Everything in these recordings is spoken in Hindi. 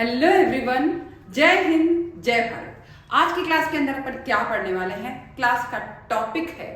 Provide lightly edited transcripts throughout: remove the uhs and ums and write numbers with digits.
हेलो एवरीवन, जय हिंद जय भारत। आज की क्लास के अंदर अपन क्या पढ़ने वाले हैं? क्लास का टॉपिक है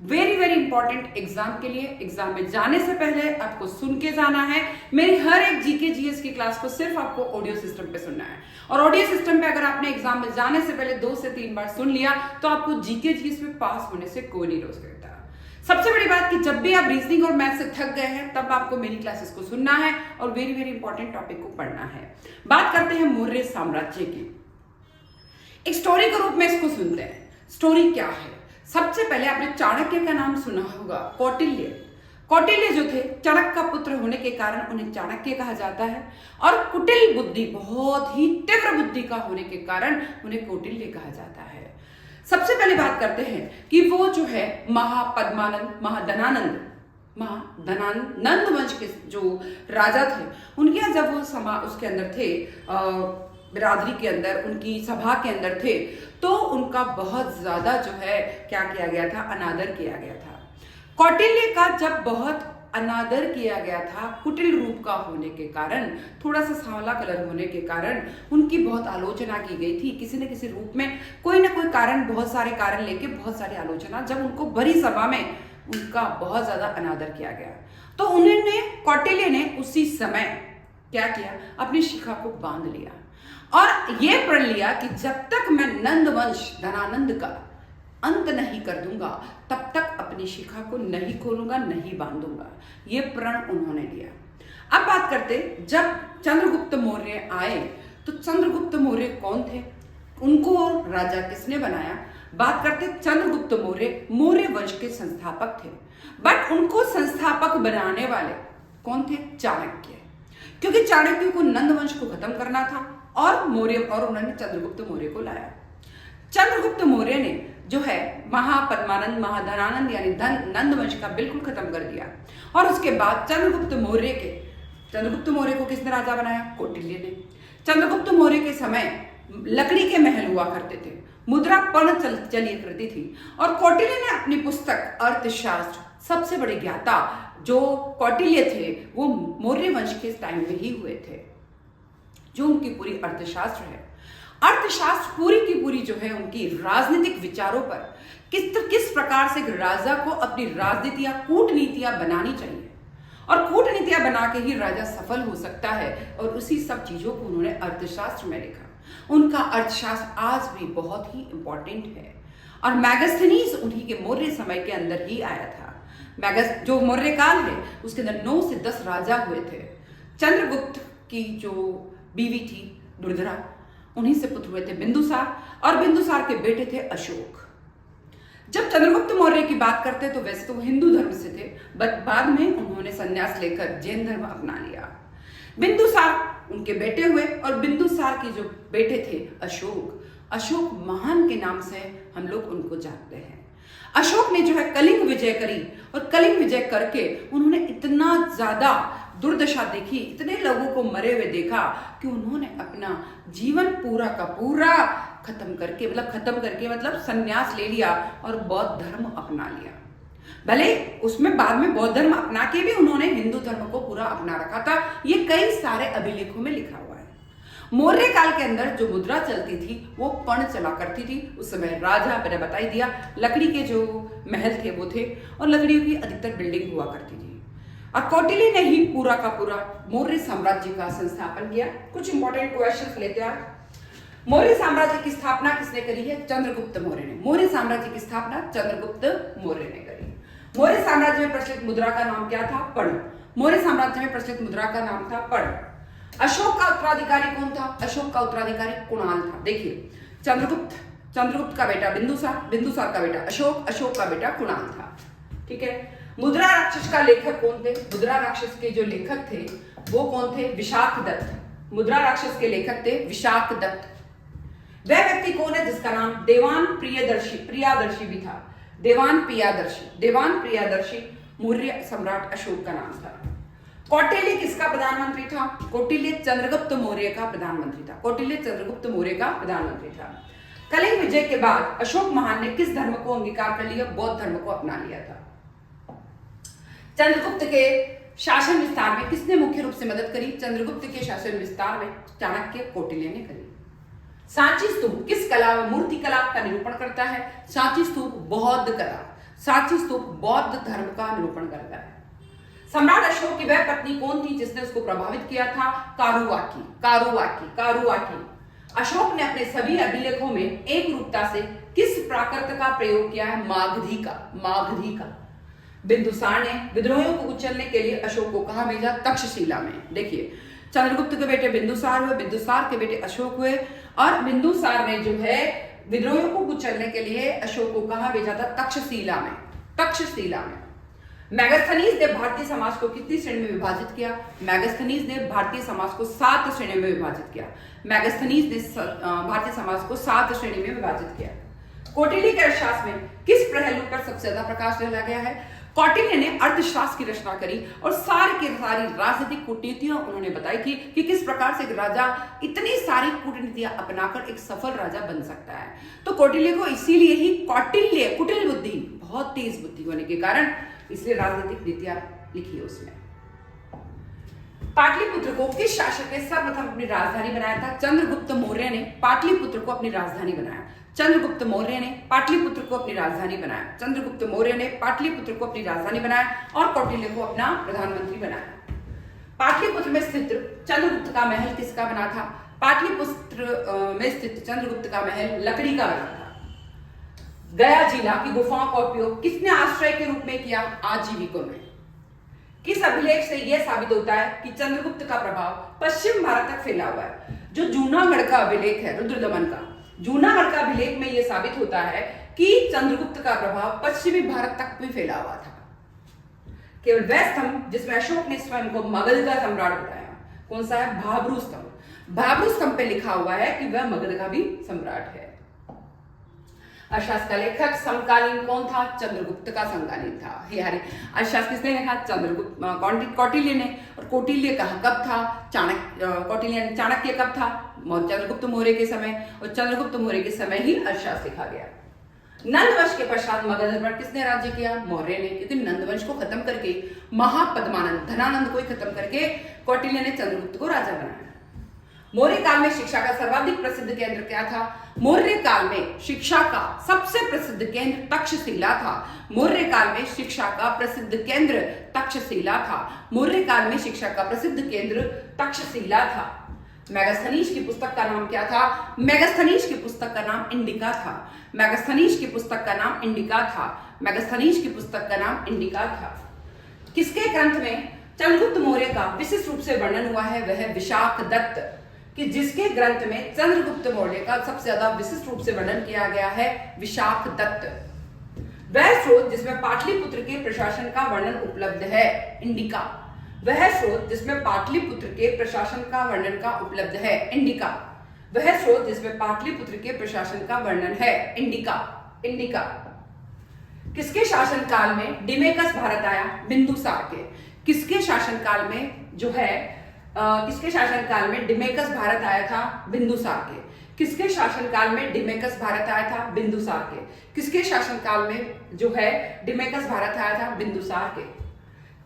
वेरी वेरी इंपॉर्टेंट एग्जाम के लिए। एग्जाम में जाने से पहले आपको सुन के जाना है। मेरी हर एक जीके जीएस की क्लास को सिर्फ आपको ऑडियो सिस्टम पे सुनना है, और ऑडियो सिस्टम पे अगर आपने एग्जाम में जाने से पहले 2 से 3 बार सुन लिया तो आपको जीके जीएस में पास होने से कोई नहीं रोक सकता। सबसे बड़ी बात कि जब भी आप रीजनिंग और मैथ से थक गए हैं तब आपको मेरी क्लासेस को सुनना है और वेरी वेरी इंपॉर्टेंट टॉपिक को पढ़ना है। बात करते हैं मौर्य साम्राज्य की। एक स्टोरी के रूप में इसको सुनते हैं। स्टोरी क्या है? सबसे पहले आपने चाणक्य का नाम सुना होगा। कौटिल्य जो थे, चाणक्य का पुत्र होने के कारण उन्हें चाणक्य कहा जाता है, और कुटिल बुद्धि, बहुत ही तीव्र बुद्धि का होने के कारण उन्हें कौटिल्य कहा जाता है। सबसे पहले बात करते हैं कि वो जो है महाधनानंद नंद वंश के जो राजा थे, उनके यहाँ जब वो उसके अंदर थे, बिरादरी के अंदर, उनकी सभा के अंदर थे, तो उनका बहुत ज्यादा जो है क्या किया गया था? अनादर किया गया था। कौटिल्य का जब बहुत अनादर किया गया था, कुटिल रूप का होने के कारण, थोड़ा सा सांवला कलर होने के कारण उनकी बहुत आलोचना की गई थी। किसी न किसी रूप में, कोई ना कोई कारण, बहुत सारे कारण लेके बहुत सारी आलोचना, जब उनको बड़ी सभा में उनका बहुत ज्यादा अनादर किया गया, तो उन्होंने, कौटिल्य ने उसी समय क्या किया? अपनी शिखा को बांध लिया और यह प्रण लिया कि जब तक मैं नंद वंश धनानंद का अंत नहीं कर दूंगा तब तक अपनी शिखा को नहीं खोलूंगा, नहीं बांधूंगा। ये प्रण उन्होंने लिया। अब बात करते, जब चंद्रगुप्त मौर्य आए तो चंद्रगुप्त मौर्य कौन थे? उनको राजा किसने बनाया? बात करते, चंद्रगुप्त मौर्य वंश के संस्थापक थे, बट उनको संस्थापक बनाने वाले कौन थे? चाणक्य। क्योंकि चाणक्य को नंद वंश को खत्म करना था और उन्होंने चंद्रगुप्त मौर्य को लाया। चंद्रगुप्त मौर्य ने जो है महाधनानंद यानी नंद वंश का बिल्कुल खत्म कर दिया, और उसके बाद चंद्रगुप्त मौर्य को किसने राजा बनाया? कौटिल्य ने। चंद्रगुप्त मौर्य के समय लकड़ी के महल हुआ करते थे, मुद्रा पर्ण चलिए करती थी, और कौटिल्य ने अपनी पुस्तक अर्थशास्त्र, सबसे बड़े ज्ञाता जो कौटिल्य थे वो मौर्य वंश के टाइम में ही हुए थे। जो उनकी पूरी अर्थशास्त्र है, अर्थशास्त्र पूरी की पूरी जो है उनकी राजनीतिक विचारों पर किस प्रकार से राजा को अपनी राजनीतियां, कूटनीतियां बनानी चाहिए, और कूटनीतियां बना के ही राजा सफल हो सकता है, और उसी सब चीजों को उन्होंने अर्थशास्त्र में लिखा। उनका अर्थशास्त्र आज भी बहुत ही इंपॉर्टेंट है, और मैगस्थनीज उन्हीं के मौर्य समय के अंदर ही आया था। जो मौर्य काल है उसके अंदर 9 से 10 राजा हुए थे। चंद्रगुप्त की जो बीवी थी दुर्धरा, उन्हीं से पुत्र हुए थे बिंदुसार, और बिंदुसार के बेटे थे अशोक। जब चंद्रगुप्त मौर्य की बात करते तो वैसे तो वो हिंदू धर्म से थे, बट बाद में उन्होंने संन्यास लेकर जैन धर्म अपना लिया। बिंदुसार उनके बेटे हुए, और बिंदुसार के जो बेटे थे अशोक महान के नाम से हम लोग उनको जानते हैं। अशोक ने जो है कलिंग विजय करी, और कलिंग विजय करके उन्होंने इतना ज्यादा दुर्दशा देखी, इतने लोगों को मरे हुए देखा कि उन्होंने अपना जीवन पूरा का पूरा खत्म करके मतलब संन्यास ले लिया और बौद्ध धर्म अपना लिया। भले उसमें बाद में बौद्ध धर्म अपना के भी उन्होंने हिंदू धर्म को पूरा अपना रखा था। ये कई सारे अभिलेखों में लिखा हुआ है। मौर्य काल के अंदर जो मुद्रा चलती थी वो पर्ण चला करती थी। उस समय राजा, मैंने बता ही दिया, लकड़ी के जो महल थे वो थे, और लकड़ियों की अधिकतर बिल्डिंग हुआ करती थी। और कौटिल्य ने ही पूरा का पूरा मौर्य साम्राज्य का संस्थापन किया। कुछ इंपॉर्टेंट क्वेश्चंस लेते हैं। मौर्य साम्राज्य की स्थापना किसने करी है? चंद्रगुप्त मौर्य ने। मौर्य साम्राज्य की स्थापना चंद्रगुप्त मौर्य ने करी। मौर्य साम्राज्य में प्रचलित मुद्रा का नाम क्या था? पर्ण। मौर्य साम्राज्य में प्रचलित मुद्रा का नाम था पर्ण। अशोक का उत्तराधिकारी कौन था? अशोक का उत्तराधिकारी कुणाल था। देखिए, चंद्रगुप्त का बेटा बिंदुसार का बेटा अशोक का बेटा कुणाल था। ठीक है। मुद्रा राक्षस का लेखक कौन थे? मुद्रा राक्षस के जो लेखक थे वो कौन थे? विशाख दत्त। मुद्रा राक्षस के लेखक थे विशाख दत्त। वह व्यक्ति कौन है जिसका नाम देवान प्रियादर्शी भी था? देवान प्रियादर्शी मौर्य सम्राट अशोक का नाम था। कौटिल्य किसका प्रधानमंत्री था? कौटिल्य चंद्रगुप्त मौर्य का प्रधानमंत्री था। कलिंग विजय के बाद अशोक महान ने किस धर्म को अंगीकार कर लिया? बौद्ध धर्म को अपना लिया था। चंद्रगुप्त के शासन विस्तार में किसने मुख्य रूप से मदद करी? चंद्रगुप्त के शासन विस्तार में चाणक्य, कौटिल्य ने करी। सांची स्तूप किस कला व मूर्ति कला का निरूपण करता है? सांची स्तूप बौद्ध कला, सांची स्तूप बौद्ध धर्म का निरूपण करता है। सम्राट अशोक की वह पत्नी कौन थी जिसने उसको प्रभावित किया था? कारुवाकी, कारुवाकी, कारुवाकी। अशोक ने अपने सभी अभिलेखों में एक रूपता से किस प्राकृत का प्रयोग किया है? मागधी का, मागधी का। बिंदुसार ने विद्रोहियों को कुचलने के लिए अशोक को कहां भेजा? तक्षशिला में। देखिए, चंद्रगुप्त के बेटे बिंदुसार हुए, बिंदुसार के बेटे अशोक हुए, और बिंदुसार ने जो है विद्रोहियों को कुचलने के लिए अशोक को कहां भेजा था? तक्षशिला में, तक्षशिला में। मैगस्थनीज ने भारतीय समाज को कितनी श्रेणी में विभाजित किया? मैगस्थनीज ने भारतीय समाज को 7 श्रेणी में विभाजित किया। मैगस्थनीज ने भारतीय समाज को 7 श्रेणी में विभाजित किया। कौटिल्य के अर्थशास्त्र में किस पहलू पर सबसे ज्यादा प्रकाश डाला गया है? कौटिल्य ने अर्थशास्त्र की रचना करी और सारी राजनीतिक कूटनीतियां उन्होंने बताई थी कि किस प्रकार से एक राजा इतनी सारी कूटनीतियां अपनाकर एक सफल राजा बन सकता है। तो कौटिल्य को इसीलिए ही कौटिल्य, कुटिल बुद्धि, बहुत तेज बुद्धि होने के कारण इसलिए राजनीतिक नीतियां लिखी है उसमें। पाटलिपुत्र को किस शासक ने सर्वप्रथम अपनी राजधानी बनाया था? चंद्रगुप्त मौर्य ने पाटलिपुत्र को अपनी राजधानी बनाया। चंद्रगुप्त मौर्य ने पाटलिपुत्र को अपनी राजधानी बनाया। चंद्रगुप्त मौर्य ने पाटलिपुत्र को अपनी राजधानी बनाया और कौटिल्य को अपना प्रधानमंत्री बनाया। पाटलिपुत्र में स्थित चंद्रगुप्त का महल किसका बना था? पाटलिपुत्र में स्थित चंद्रगुप्त का महल लकड़ी का बना था। गया जिला की गुफाओं का उपयोग किसने आश्रय के रूप में किया? आजीविकों ने। किस अभिलेख से यह साबित होता है कि चंद्रगुप्त का प्रभाव पश्चिम भारत तक फैला हुआ है? जो जूनागढ़ का अभिलेख है, रुद्रदमन का, जूनागढ़ का अभिलेख में यह साबित होता है कि चंद्रगुप्त का प्रभाव पश्चिमी भारत तक भी फैला हुआ था। केवल वह स्तंभ जिसमें अशोक ने स्वयं को मगध का सम्राट बताया, कौन सा है? भाब्रू स्तंभ। भाब्रू स्तंभ पे लिखा हुआ है कि वह मगध का भी सम्राट है। अर्थशास्त्र का लेखक समकालीन कौन था? चंद्रगुप्त का समकालीन था। अर्थशास्त्र किसने लिखा? चंद्रगुप्त, कौटिल्य ने। और कौटिल्य कब था? कौटिल्य चाणक्य कब था? चंद्रगुप्त मौर्य के समय, और चंद्रगुप्त मौर्य के समय ही अर्थशास्त्र लिखा गया। नंदवंश के पश्चात मगध पर किसने राज्य किया? मौर्य ने। क्योंकि नंदवंश को खत्म करके, महापद्मानंद, धनानंद को खत्म करके कौटिल्य ने चंद्रगुप्त को राजा बनाया। मौर्य काल में शिक्षा का सर्वाधिक प्रसिद्ध केंद्र क्या था? मौर्य काल में शिक्षा का सबसे प्रसिद्ध केंद्र तक्षशिला था। मौर्य काल में शिक्षा का प्रसिद्ध केंद्र तक्षशिला था। मौर्य काल में शिक्षा का प्रसिद्ध केंद्र तक्षशिला था। मैगस्थनीज की पुस्तक का नाम क्या था? मैगस्थनीज की पुस्तक का नाम इंडिका था। मैगस्थनीज की पुस्तक का नाम इंडिका था। मैगस्थनीज की पुस्तक का नाम इंडिका था। किसके ग्रंथ में चंद्रगुप्त मौर्य का विशिष्ट रूप से वर्णन हुआ है? वह विशाख दत्त, कि जिसके ग्रंथ में चंद्रगुप्त मौर्य का सबसे ज्यादा विशिष्ट रूप से वर्णन किया गया है, विशाख दत्त। वह स्रोत जिसमें पाटलिपुत्र के प्रशासन का वर्णन उपलब्ध है, इंडिका। वह स्रोत जिसमें पाटलिपुत्र के प्रशासन का वर्णन का उपलब्ध है, इंडिका। वह स्रोत जिसमें पाटलिपुत्र के प्रशासन का वर्णन है, इंडिका, इंडिका। किसके शासनकाल में डिमेकस भारत आया? बिंदुसार के। किसके शासनकाल में जो है किसके शासनकाल में डिमेकस भारत आया था? बिंदुसार के। किसके शासनकाल में डिमेकस भारत आया था? बिंदुसार के। किसके शासनकाल में जो है डिमेकस भारत आया था? बिंदुसार के।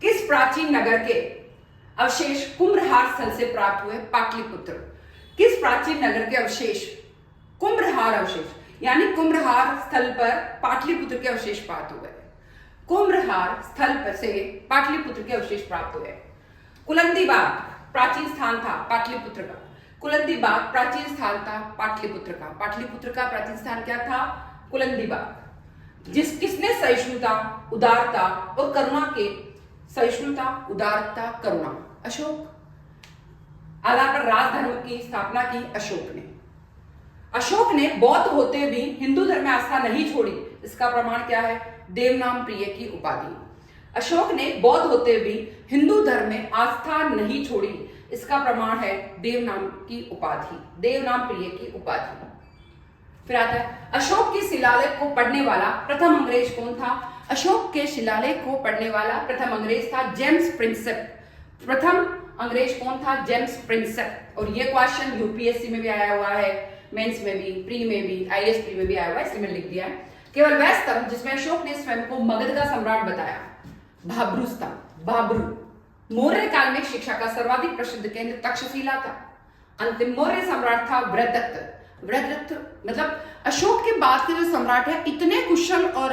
किस प्राचीन नगर के अवशेष कुम्भलहार स्थल से प्राप्त हुए? पाटलिपुत्र। किस प्राचीन नगर के अवशेष कुम्भलहार अवशेष, यानी कुम्भलहार स्थल पर पाटलिपुत्र के अवशेष प्राप्त हुए? कुम्भलहार स्थल पर से पाटलिपुत्र के अवशेष प्राप्त हुए। कुलंदी बाग प्राचीन स्थान था पाटलिपुत्र का। कुलंदी बाग प्राचीन स्थान था पाटलिपुत्र का। पाटलिपुत्र का प्राचीन स्थान क्या था? कुलंदी बाग। किसने सहिष्णुता, उदारता और करुणा के, सहिष्णुता, उदारता, करुणा, अशोक आधार पर राजधर्म की स्थापना की? अशोक ने। अशोक ने बौद्ध होते भी हिंदू धर्म में आस्था नहीं छोड़ी। इसका प्रमाण क्या है? देवनाम प्रिय की उपाधि। अशोक ने बौद्ध होते भी हिंदू धर्म में आस्था नहीं छोड़ी। इसका प्रमाण है देवनाम की उपाधि, देवनाम प्रिय की उपाधि। फिर आता है अशोक के शिलालेख को पढ़ने वाला प्रथम अंग्रेज कौन था? अशोक के शिलालेख को पढ़ने वाला प्रथम अंग्रेज था जेम्स प्रिंसेप। प्रथम अंग्रेज कौन था? James Prinsep. और ये क्वेश्चन यूपीएससी में भी आया हुआ है, मेंस में भी, प्री में भी, आईएएस प्री में भी आया हुआ है, इसलिए मैंने लिख दिया है। केवल वह स्तंभ जिसमें अशोक ने स्वयं को मगध का सम्राट बताया, भाब्रू स्तंभ, भाब्रू। मौर्य काल में शिक्षा का सर्वाधिक प्रसिद्ध केंद्र तक्षशिला था। अंतिम मौर्य सम्राट था वृहदत्त। वृहदत्त मतलब अशोक के बाद के जो सम्राट है इतने कुशल और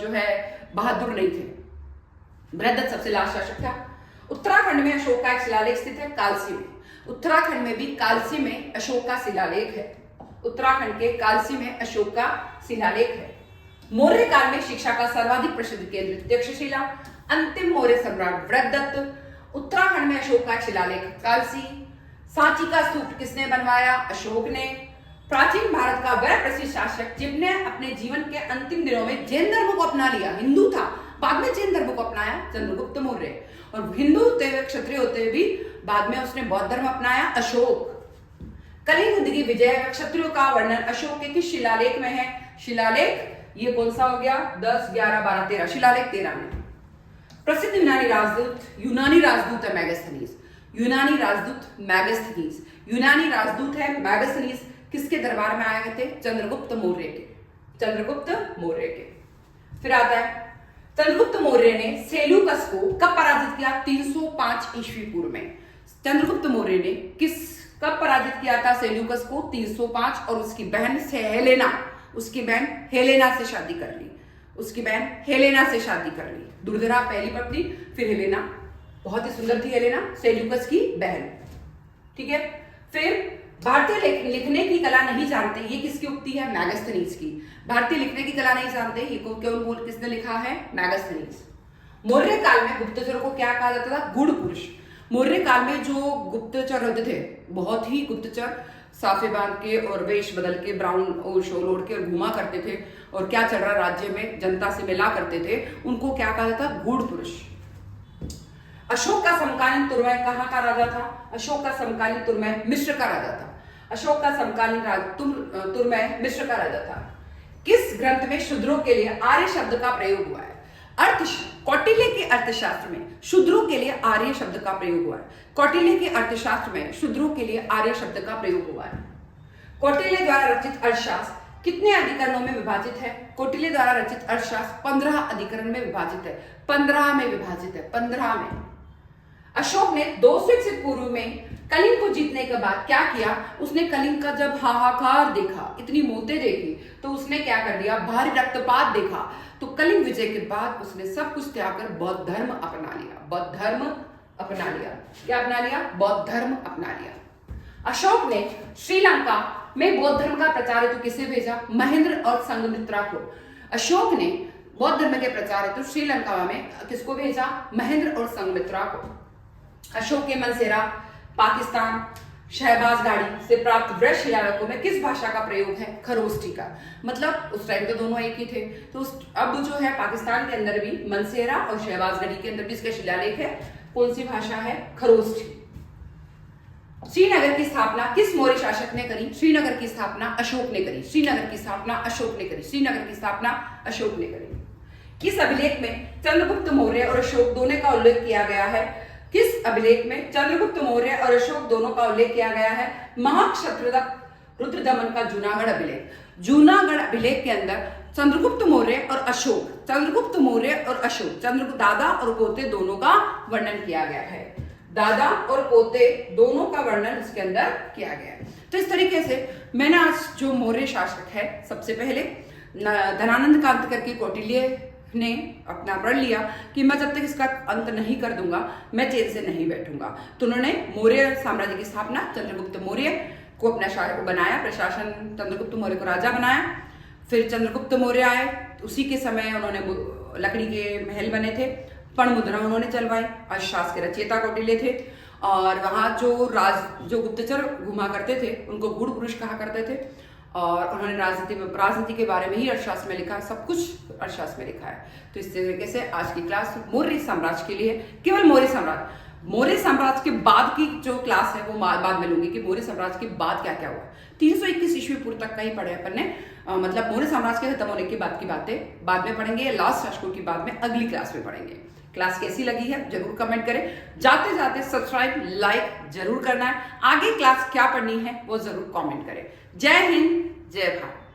जो है बहादुर नहीं थे। वृहदत्त सबसे लास्ट शासक था। उत्तराखंड में अशोक का एक शिलालेख स्थित है कालसी में। उत्तराखंड में भी कालसी में अशोक का शिलालेख है। उत्तराखंड के कालसी में अशोक का शिलालेख है। मौर्य काल में शिक्षा का सर्वाधिक प्रसिद्ध केंद्र तक्षशिला। अंतिम मौर्य सम्राट वृहदत्त। उत्तराखंड में अशोक का शिलालेख कालसी। सांची का स्तूप किसने बनवाया? अशोक ने। प्राचीन भारत का वह प्रसिद्ध शासक जिसने अपने जीवन के अंतिम दिनों में जैन धर्म को अपना लिया, हिंदू था, बाद में जैन धर्म को अपनाया, चंद्रगुप्त मौर्य। और हिंदू होते हुए, क्षत्रिय होते हुए भी बाद में उसने बौद्ध धर्म अपनाया, अशोक। कलिंग युद्ध की विजय व क्षत्रियों का वर्णन अशोक के किस शिलालेख में है? शिलालेख ये कौन सा हो गया? 10, 11, 12, 13, शिलालेख 13 में। प्रसिद्ध यूनानी राजदूत है मैगस्थनीज। यूनानी राजदूत मैगस्थनीज। यूनानी राजदूत है मैगस्थनीज। किसके दरबार में आए थे? चंद्रगुप्त मौर्य के। चंद्रगुप्त मौर्य के। फिर आता है चंद्रगुप्त मौर्य ने सेल्यूकस को कब पराजित किया? 305 ईस्वी पूर्व में। चंद्रगुप्त मौर्य ने कब पराजित किया था सेल्यूकस को? 305। और उसकी बहन हेलेना से शादी कर ली। उसकी बहन हेलेना से शादी कर ली। दुर्धरा पहली पत्नी, फिर हेलेना। बहुत ही सुंदर थी हेलेना, सेल्यूकस की बहन। ठीक है। फिर भारतीय लिखने की कला नहीं जानते, ये किसकी उक्ति है? मैगस्थनीज की। भारतीय लिखने की कला नहीं जानते, ये किसने लिखा है? मैगस्थनीज। मौर्य काल में गुप्तचरों को क्या कहा जाता था? गुड़ पुरुष। मौर्य काल में जो गुप्तचर होते थे, बहुत ही गुप्तचर साफे बांध के और वेश बदल के ब्राउन और शोल ओढ़ के घुमा करते थे और क्या चल रहा राज्य में जनता से मिला करते थे, उनको क्या कहा जाता? गुड़ पुरुष। अशोक का समकालीन तुर्मय कहाँ का राजा था? अशोक का समकालीन तुर्मय मिस्र का राजा था। अशोक का समकालीन तुर्मय मिस्र का राजा था। किस ग्रंथ में शूद्रों के लिए आर्य शब्द का प्रयोग हुआ है? कौटिल्य के अर्थशास्त्र में शूद्रों के लिए आर्य शब्द का प्रयोग हुआ है। कौटिल्य के अर्थशास्त्र में शूद्रों के लिए आर्य शब्द का प्रयोग हुआ है। कौटिल्य द्वारा रचित अर्थशास्त्र कितने अधिकरणों में विभाजित है? कौटिल्य द्वारा रचित अर्थशास्त्र 15 अधिकरण में विभाजित है। 15 में विभाजित है। 15 में। अशोक ने 200 ईस्वी पूर्व में कलिंग को जीतने के बाद क्या किया? उसने कलिंग का जब हाहाकार देखा, इतनी मौतें देखी, तो उसने क्या कर दिया? भारी रक्तपात देखा। तो कलिंग विजय के बाद उसने सब कुछ त्याग कर बौद्ध धर्म अपना लिया। बौद्ध धर्म अपना लिया। क्या अपना लिया? बौद्ध धर्म अपना लिया। अशोक ने श्रीलंका में बौद्ध धर्म का प्रचार हेतु किसे भेजा? महेंद्र और संघमित्रा को। अशोक ने बौद्ध धर्म के प्रचार हेतु श्रीलंका में किसको भेजा? महेंद्र और संघमित्रा को। अशोक के मनसेरा, पाकिस्तान, शहबाजगाड़ी से प्राप्त वृक्ष शिलालेखों में किस भाषा का प्रयोग है? खरोष्ठी का। मतलब उस टाइम तो दोनों एक ही थे, तो अब जो है पाकिस्तान के अंदर भी मनसेरा और शहबाजगढ़ी के अंदर भी इसका शिलालेख है। कौन सी भाषा है? खरोष्ठी। श्रीनगर की स्थापना किस मौर्य शासक ने करी? श्रीनगर की स्थापना अशोक ने करी। श्रीनगर की स्थापना अशोक ने करी। श्रीनगर की स्थापना अशोक ने करी। किस अभिलेख में चंद्रगुप्त मौर्य और अशोक दोनों का उल्लेख किया गया है? किस अभिलेख में चंद्रगुप्त मौर्य और अशोक दोनों का उल्लेख किया गया है? महाक्षत्रप रुद्रदमन का जूनागढ़ अभिलेख। जूनागढ़ अभिलेख के अंदर चंद्रगुप्त मौर्य और अशोक, चंद्रगुप्त मौर्य और अशोक, दादा और पोते दोनों का वर्णन किया गया है। दादा और पोते दोनों का वर्णन इसके अंदर किया गया है। तो इस तरीके से मैंने आज जो मौर्य शासक है, सबसे पहले धनानंद का अंत करके कौटिल्य ने अपना पढ़ लिया कि मैं जब तक इसका अंत नहीं कर दूंगा मैं चैन से नहीं बैठूंगा। तो उन्होंने मौर्य साम्राज्य की स्थापना चंद्रगुप्त मौर्य को अपना शासक बनाया, प्रशासन चंद्रगुप्त मौर्य को राजा बनाया। फिर चंद्रगुप्त मौर्य आए, उसी के समय उन्होंने लकड़ी के महल बने थे, पण मुद्रा उन्होंने चलवाई। अर्थशास्त्र के रचयिता कौटिल्य थे। और वहाँ जो गुप्तचर घुमा करते थे उनको गुड़ पुरुष कहा करते थे। और उन्होंने राजनीति के बारे में ही अर्थशास्त्र में लिखा, सब कुछ अर्थशास्त्र में लिखा है। तो इस तरीके से आज की क्लास मौर्य साम्राज्य के लिए, केवल मौर्य साम्राज्य के बाद की जो क्लास है वो बाद में लूंगी कि मौर्य साम्राज्य के बाद क्या क्या हुआ। 321 ईस्वी पूर्व तक का ही पढ़े अपन ने, मतलब मौर्य साम्राज्य के खत्म होने के बाद की बातें बाद में पढ़ेंगे, लास्ट शासकों की बाद में अगली क्लास में पढ़ेंगे। क्लास कैसी लगी है जरूर कमेंट करें। जाते जाते सब्सक्राइब लाइक जरूर करना है। आगे क्लास क्या पढ़नी है वो जरूर कमेंट करें। जय हिंद, जय भारत।